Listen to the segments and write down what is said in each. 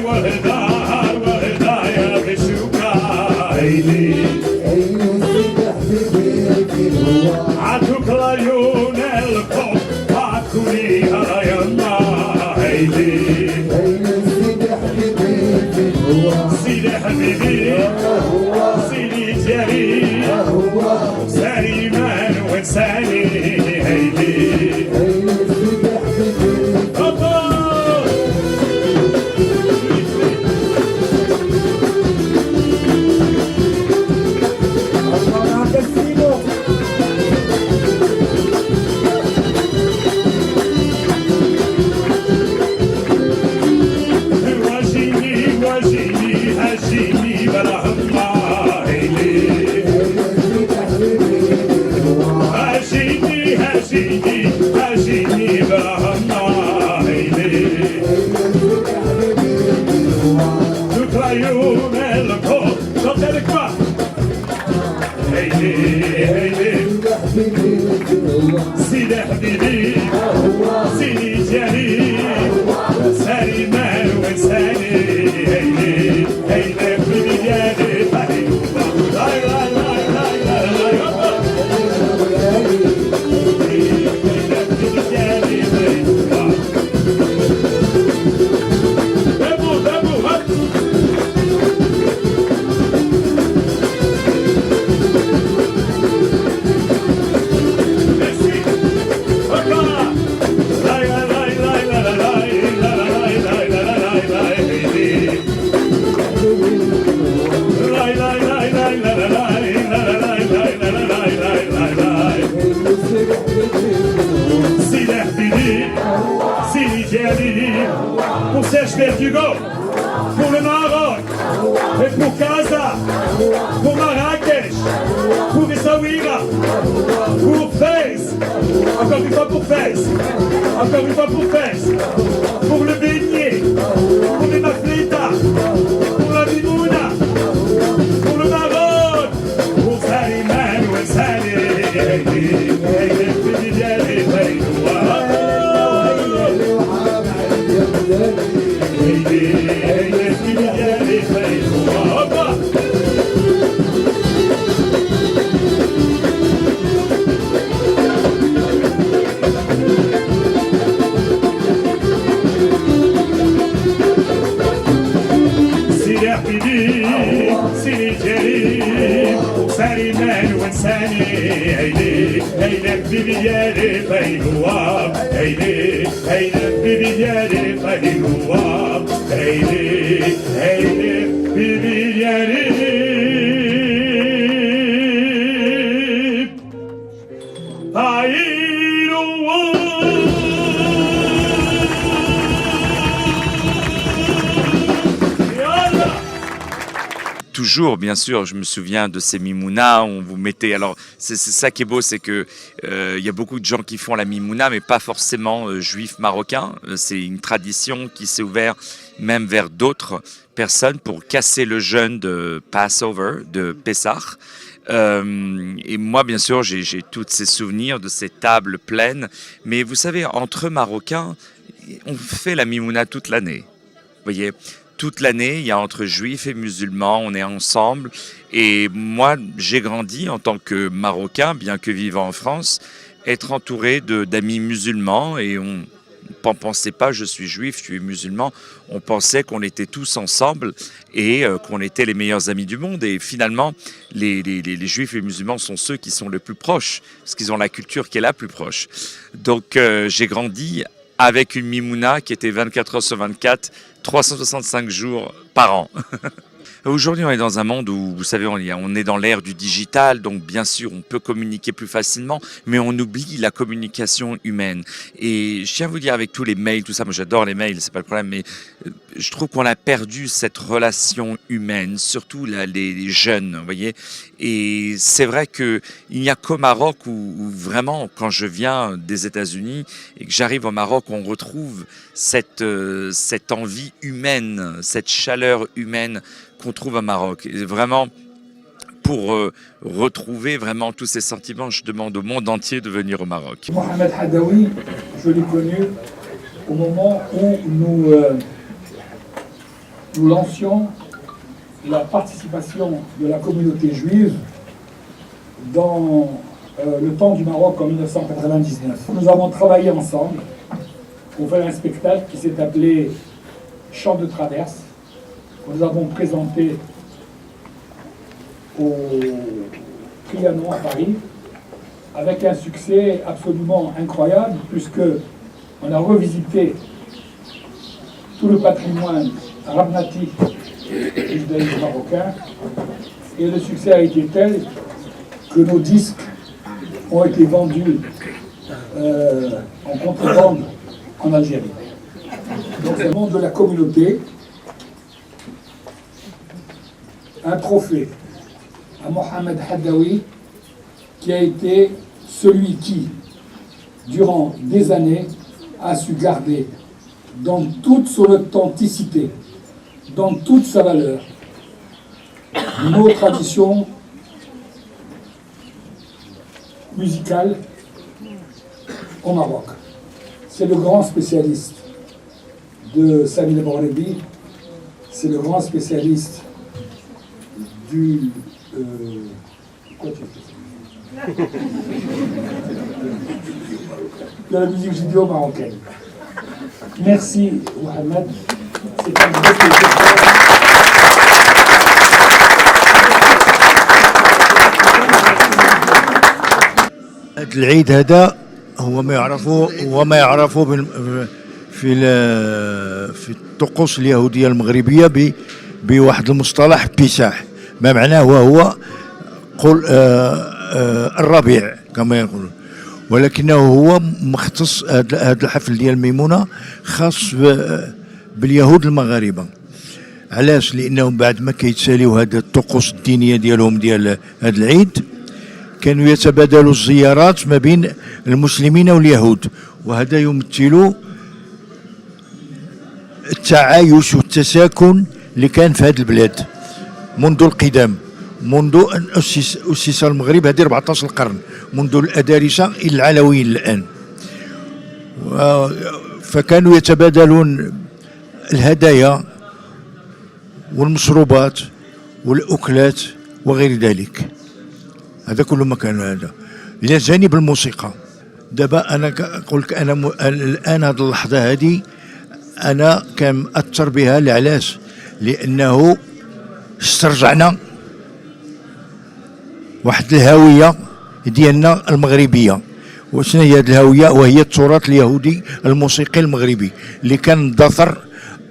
والهدار والهدايا بشوكا هيلي عاتوك العيون الكوب عاتوليها يما هيلي سيدي حبيبي سيدي جري ساري مان وانساني هيلي سيدي حبيبي سيدي جري ساري مان وانساني هيلي هيلي حبيبي جاري طريق لاي لاي لاي لاي لاي pour Serge Verdugo, pour le Maroc, et pour Casa, pour Marrakech, pour Essaouira, pour Fès, encore une fois pour Fès, encore une fois pour Fès, pour le beignet, pour les Mafleta, pour la Bimouna, pour le Maroc, pour Saliman ou Salé, سالمان وانساني هيلي هيلك ببيالي فينواب هيلي هيلك ببيالي فينواب هيلي هيلك ببيالي Toujours, bien sûr, je me souviens de ces mimouna, on vous mettait... Alors, c'est ça qui est beau, c'est que y a beaucoup de gens qui font la mimouna, mais pas forcément juifs marocains. C'est une tradition qui s'est ouverte même vers d'autres personnes pour casser le jeûne de Passover, de Pessah. Et moi, bien sûr, j'ai tous ces souvenirs de ces tables pleines. Mais vous savez, entre Marocains, on fait la mimouna toute l'année. Vous voyez, toute l'année, il y a entre juifs et musulmans, on est ensemble. Et moi, j'ai grandi en tant que Marocain, bien que vivant en France, être entouré d'amis musulmans. Et on ne pensait pas, je suis juif, je suis musulman. On pensait qu'on était tous ensemble et qu'on était les meilleurs amis du monde. Et finalement, les juifs et les musulmans sont ceux qui sont les plus proches, parce qu'ils ont la culture qui est la plus proche. Donc, j'ai grandi avec une mimouna qui était 24 heures sur 24, 365 jours par an. Aujourd'hui, on est dans un monde où, vous savez, on est dans l'ère du digital, donc bien sûr, on peut communiquer plus facilement, mais on oublie la communication humaine. Et je tiens à vous dire, avec tous les mails, tout ça, moi j'adore les mails, c'est pas le problème, mais je trouve qu'on a perdu cette relation humaine, surtout là, les jeunes, vous voyez. Et c'est vrai qu'il n'y a qu'au Maroc où vraiment, quand je viens des États-Unis et que j'arrive au Maroc, on retrouve cette envie humaine, cette chaleur humaine qu'on trouve au Maroc. Et vraiment, pour retrouver vraiment tous ces sentiments, je demande au monde entier de venir au Maroc. Mohamed Hadaoui, je l'ai connu au moment où nous lancions la participation de la communauté juive dans le temps du Maroc en 1999. Nous avons travaillé ensemble pour faire un spectacle qui s'est appelé Chant de traverse, que nous avons présenté au Trianon à Paris, avec un succès absolument incroyable, puisque on a revisité tout le patrimoine rabnati et judaïque marocain, et le succès a été tel que nos disques ont été vendus en contrebande en Algérie. Donc c'est le nom de la communauté, un trophée à Mohamed Haddaoui, qui a été celui qui, durant des années, a su garder dans toute son authenticité, dans toute sa valeur, nos traditions musicales au Maroc. C'est le grand spécialiste de Sami El Moughrebi, c'est le grand spécialiste du... de la musique judéo-marocaine. Merci, Mohamed. C'est un vrai plaisir. العيد هذا هو ما يعرفه في الطقوس اليهودية المغربية بواحد المصطلح بيساح، ما معناه وهو قل الربيع كما يقولون، ولكنه هو مختص. هذا الحفل ديال الميمونة خاص باليهود المغاربة. علاش؟ لأنهم بعد ما كيتساليو هذه الطقوس الدينية ديالهم ديال هذا العيد كانوا يتبادلوا الزيارات ما بين المسلمين واليهود، وهذا يمثل التعايش والتساكن اللي كان في هذه البلاد منذ القدم، منذ أن أسس المغرب، هذه 14 قرن، منذ الأدارسة إلى العلويين الآن. فكانوا يتبادلون الهدايا والمشروبات والأكلات وغير ذلك. هذا كله ما كان هذا. إلى جانب الموسيقى، دابا أنا أقول لك أنا الآن هذه اللحظة هذه أنا كان مأثر بها. لعلاش؟ لأنه استرجعنا واحد الهوية ديالنا المغربية. وشنو هي هذه الهوية؟ وهي التراث اليهودي الموسيقي المغربي اللي كان اندثر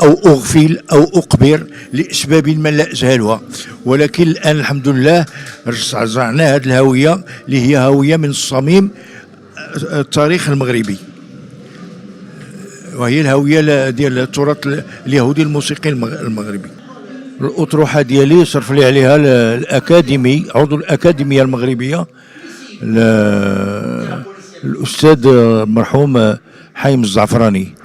أو أغفل أو أقبر لأسباب ما لا أجهلها، ولكن الآن الحمد لله رجعنا هذه الهوية اللي هي هوية من صميم التاريخ المغربي، وهي الهوية ديال التراث اليهودي الموسيقي المغربي. الأطروحة ديالي صرف لي عليها الأكاديمي، عضو الأكاديمية المغربية الأستاذ مرحوم حايم الزعفراني،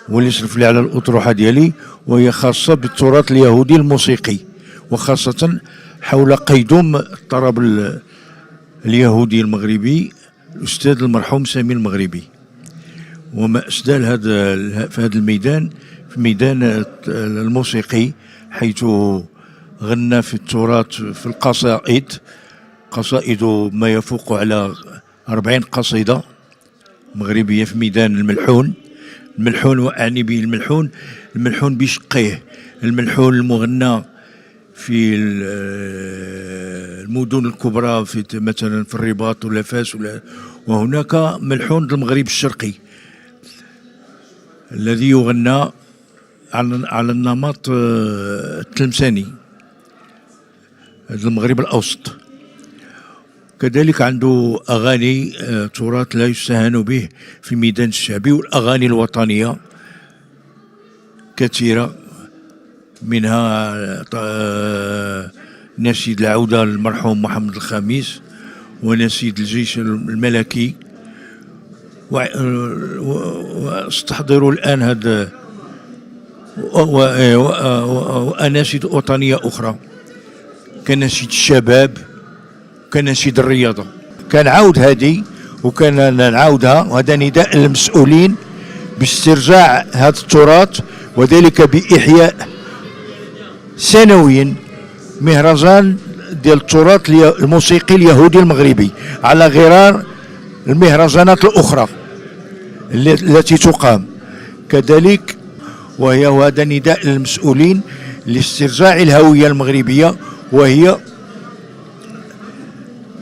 واللي صرف لي على الأطروحة ديالي، وهي خاصة بالتراث اليهودي الموسيقي، وخاصة حول قيدوم الطرب اليهودي المغربي الأستاذ المرحوم سامي المغربي. وما أسدال في هذا الميدان، في ميدان الموسيقي، حيث غنى في التراث في القصائد، قصائد ما يفوق على 40 قصيدة مغربية في ميدان الملحون. الملحون وأعني به الملحون بشقيه: الملحون المغنى في المدن الكبرى، في مثلا في الرباط ولا فاس، وهناك ملحون المغرب الشرقي الذي يغنى على النمط التلمساني، المغرب الأوسط. كذلك عنده أغاني تراث لا يستهان به في الميدان الشعبي، والأغاني الوطنية كثيرة، منها نشيد العودة للمرحوم محمد الخامس، ونشيد الجيش الملكي. واستحضروا الآن هذا وأناشيد وطنية أخرى كنشيد الشباب، كنشيد الرياضة. كنعاود هذه وكان نعاودها، وهذا نداء للمسؤولين باسترجاع هذا التراث وذلك بإحياء سنويا مهرجان ديال التراث الموسيقي اليهودي المغربي على غرار المهرجانات الأخرى التي تقام كذلك. وهذا نداء للمسؤولين لاسترجاع الهوية المغربية، وهي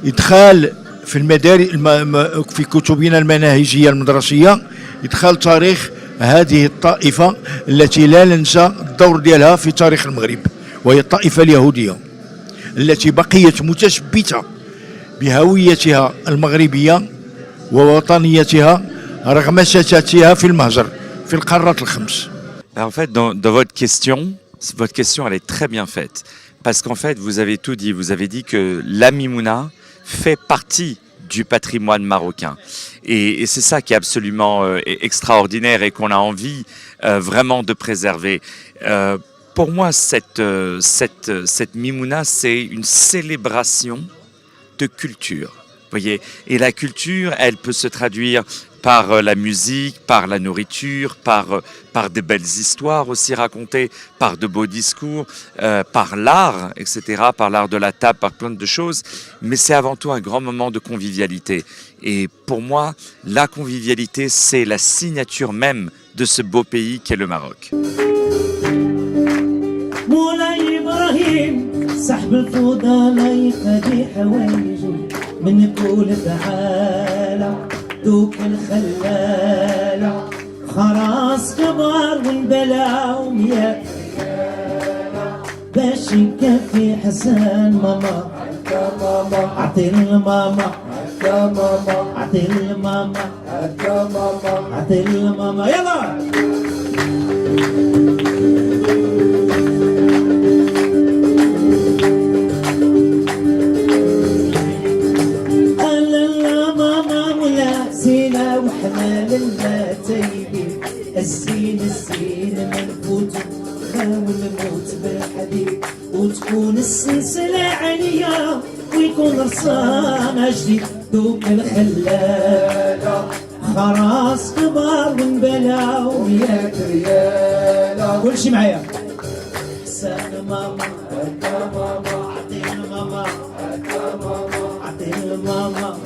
إدخال في المدارس في كتبنا المناهجية المدرسية إدخال تاريخ هذه الطائفة التي لا ننسى الدور ديالها في تاريخ المغرب، وهي الطائفة اليهودية التي بقيت متشبتة بهويتها المغربية ووطنيتها رغم شتاتها في المهجر في القارات الخمس. Alors, en fait, dans votre question, elle est très bien faite. Parce qu'en fait, vous avez tout dit. Vous avez dit que la Mimouna fait partie du patrimoine marocain. Et c'est ça qui est absolument extraordinaire et qu'on a envie vraiment de préserver. Pour moi, cette Mimouna, c'est une célébration de culture. Voyez, et la culture, elle peut se traduire par la musique, par la nourriture, par des belles histoires aussi racontées, par de beaux discours, par l'art, etc., par l'art de la table, par plein de choses. Mais c'est avant tout un grand moment de convivialité. Et pour moi, la convivialité, c'est la signature même de ce beau pays qu'est le Maroc. صاحب الفضلاء يقضي حوايجه من كل تعالى دوك الخلالة خلاص كبار ونبلاهم يا باش يكفي حسن ماما عطي الماما عطي الماما عطي الماما يلا الزين منفوت خاول الموت بالحديد وتكون السلسلة عليا ويكون رسام جديد دوك الخلالة خلاص كبار ونبلا وياك ريالة كل شي معايا سان ماما عطينا ماما عطينا ماما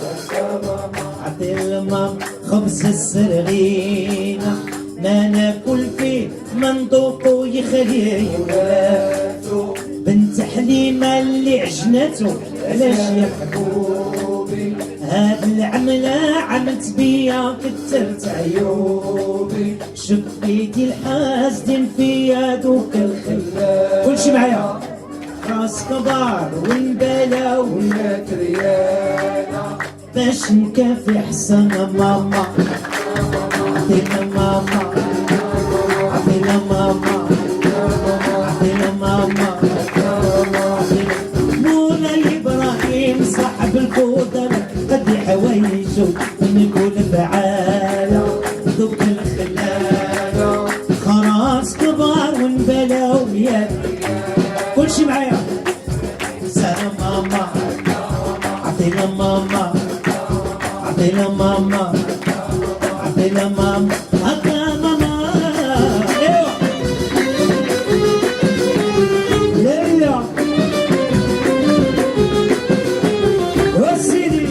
عطينا ماما خبز السرغينة ما ناكل فيه منطوق يخليه ولاتو بنت حليمة اللي عجنته علاش يا حبوبي هاد العملة عملت بيا كترت عيوبي شفيتي الحاسدين فيا دوك الخلال كل شي معايا راس كبار ونبالا وياك ريالة باش نكافي حسن ماما عطينا ماما عطينا ماما عطينا ماما مولاي ابراهيم صاحب الفضل قد حوايجه من كل فعاله دوك الخلاله خلاص كبار ونبلا وياك كل شي معايا سلام ماما عطينا ماما عطينا ماما عطينا ماما عطينا ماما ايوه ليلى وسيدي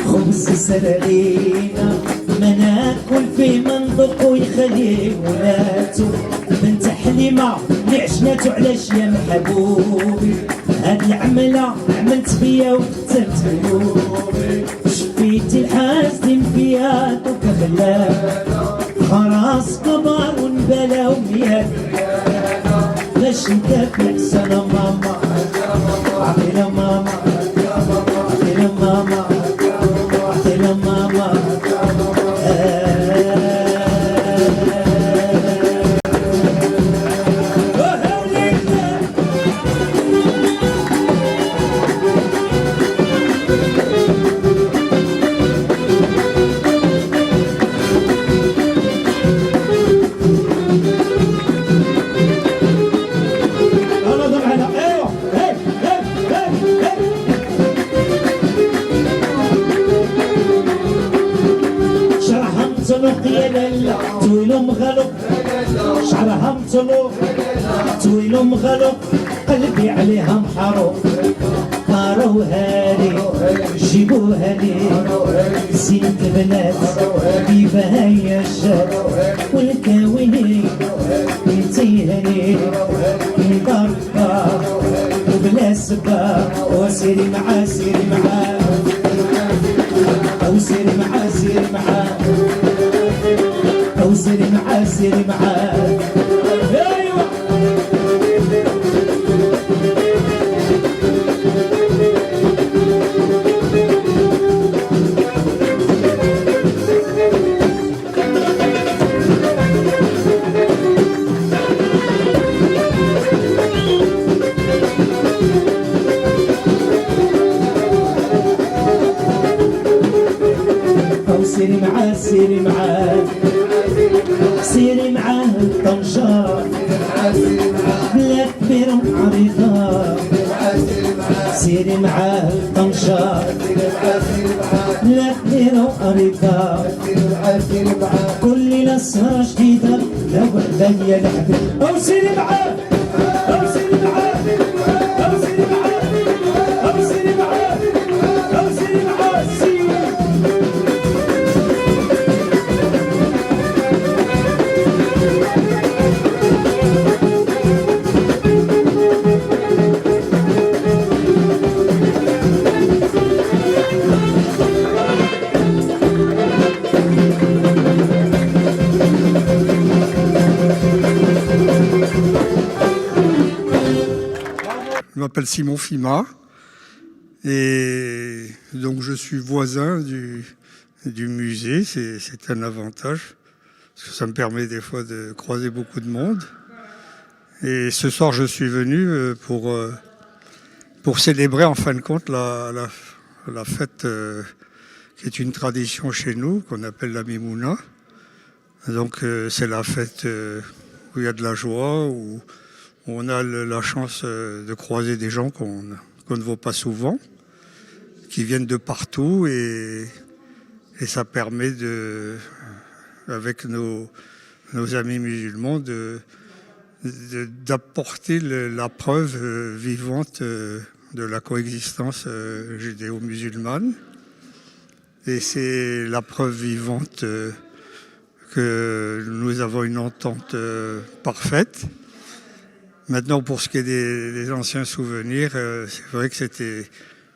خبز سرعينا ما ناكل فيه منطق ويخليه ولاتو بنت حليمة اللي عشناتو علاش يا محبوبي هاد العملة عملت بيا وكترت عيوبي شفيتي الحاسدين فيا دوك خلال خلاص كبار ونبلا وياك باش نكافي حسن ماما عطينا ماما عطينا ماما عطينا ماما شعرها مطلوق طويل ومغلق قلبي عليها محروق طاروها لي جيبوها لي زينة البنات كيفها هي الشات والكاويني انتيهني مضربة وبلا سبة وسيري معاه سيري معاه أو سيري معاه سيري معاه أو سيري معاه سيري معاه أيوة سيري معاه سيري معاه سيري معاه الطنجة بلا كبيرة عريضة سيري معاه الطنجة بلا كبيرة عريضة كل ليلة سهرة جديدة لا وحدة هي الحبيب أو سيري معاه أو سيري معاه أو سيري معاه أو سيري معاه أو سيري معاه سيري Je m'appelle Simon Fima et donc je suis voisin du musée. C'est un avantage parce que ça me permet des fois de croiser beaucoup de monde. Et ce soir, je suis venu pour célébrer en fin de compte la fête qui est une tradition chez nous qu'on appelle la Mimouna. Donc c'est la fête où il y a de la joie, où on a la chance de croiser des gens qu'on ne voit pas souvent, qui viennent de partout et ça permet avec nos amis musulmans d'apporter la preuve vivante de la coexistence judéo-musulmane. Et c'est la preuve vivante que nous avons une entente parfaite. Maintenant, pour ce qui est des anciens souvenirs, c'est vrai que c'était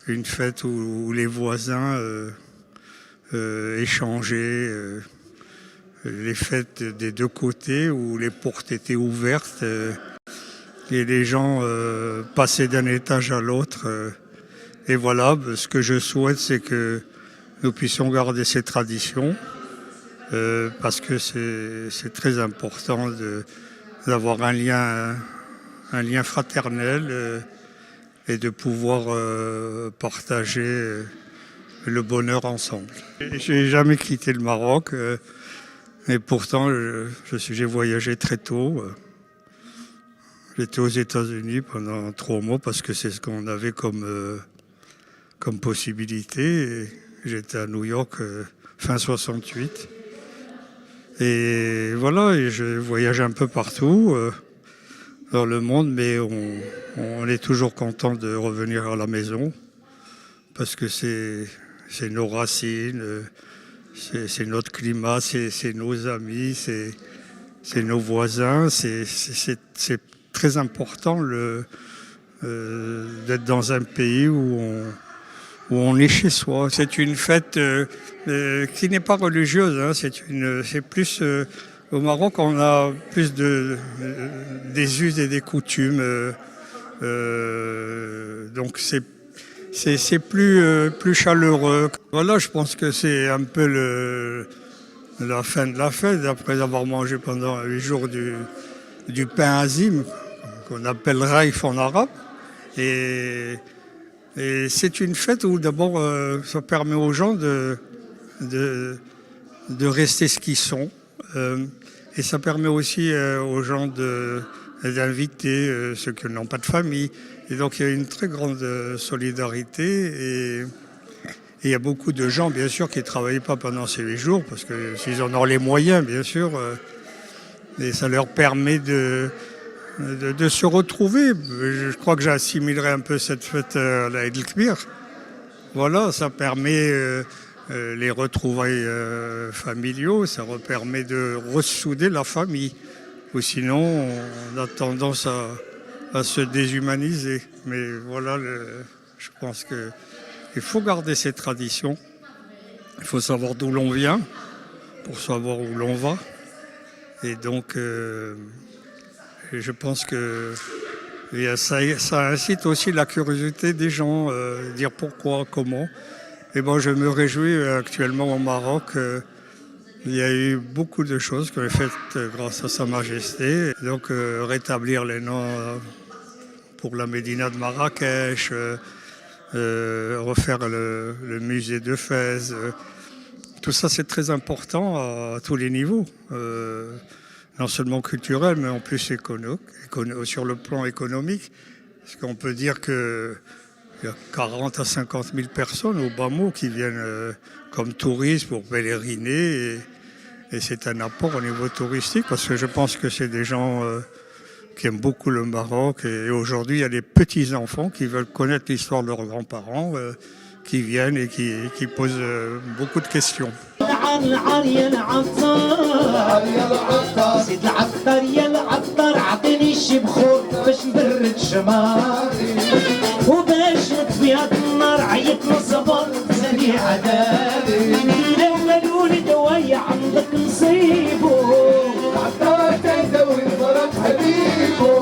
une fête où les voisins échangeaient, les fêtes des deux côtés, où les portes étaient ouvertes et les gens passaient d'un étage à l'autre. Et voilà, ce que je souhaite, c'est que nous puissions garder ces traditions, parce que c'est très important d'avoir un lien fraternel et de pouvoir partager le bonheur ensemble. Je n'ai jamais quitté le Maroc, mais pourtant j'ai voyagé très tôt. J'étais aux États-Unis pendant 3 mois parce que c'est ce qu'on avait comme possibilité. Et j'étais à New York fin 68. Et voilà, et je voyage un peu partout dans le monde, mais on est toujours content de revenir à la maison parce que c'est nos racines, c'est notre climat, c'est nos amis, c'est nos voisins. C'est très important d'être dans un pays où on est chez soi. C'est une fête qui n'est pas religieuse, hein. C'est plus au Maroc, on a plus des us et des coutumes, donc c'est plus chaleureux. Voilà, je pense que c'est un peu la fin de la fête, après avoir mangé pendant 8 jours du pain azim, qu'on appelle raïf en arabe. Et c'est une fête où d'abord ça permet aux gens de rester ce qu'ils sont. Et ça permet aussi aux gens d'inviter ceux qui n'ont pas de famille. Et donc il y a une très grande solidarité. Et il y a beaucoup de gens, bien sûr, qui ne travaillent pas pendant ces 8 jours, parce que s'ils en ont les moyens, bien sûr, Et ça leur permet de se retrouver. Je crois que j'assimilerai un peu cette fête à l'Aïd el-Kbir. Voilà, ça permet les retrouvailles familiaux, ça permet de ressouder la famille. Ou sinon, on a tendance à se déshumaniser. Mais voilà, je pense qu'il faut garder ces traditions. Il faut savoir d'où l'on vient pour savoir où l'on va. Et donc, je pense que ça incite aussi la curiosité des gens, dire pourquoi, comment. Et bon, je me réjouis actuellement au Maroc. Il y a eu beaucoup de choses qu'on a faites grâce à Sa Majesté. Donc, rétablir les noms pour la Médina de Marrakech, refaire le musée de Fès. Tout ça, c'est très important à tous les niveaux. Non seulement culturel, mais en plus sur le plan économique. Parce qu'on peut dire qu'il y a 40 à 50 000 personnes au bas mot qui viennent comme touristes pour pèleriner. Et c'est un apport au niveau touristique, parce que je pense que c'est des gens qui aiment beaucoup le Maroc. Et aujourd'hui, il y a des petits-enfants qui veulent connaître l'histoire de leurs grands-parents, qui viennent et qui posent beaucoup de questions. العار يا العطار زيد العطار يا العطار عطيني الشبخور باش نبرد شماري وباش نطفي هاد النار عيط نصبر زاني عذابي لو قالوا لي دوايا عندك نصيبو العطار كيداوي الفرج حبيبو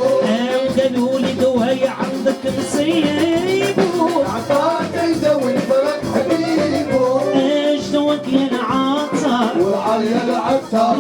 قالوا لي دوايا عندك نصيبو العطار كيداوي الفرج حبيبو اش دواك يا العطار والعار يا العطار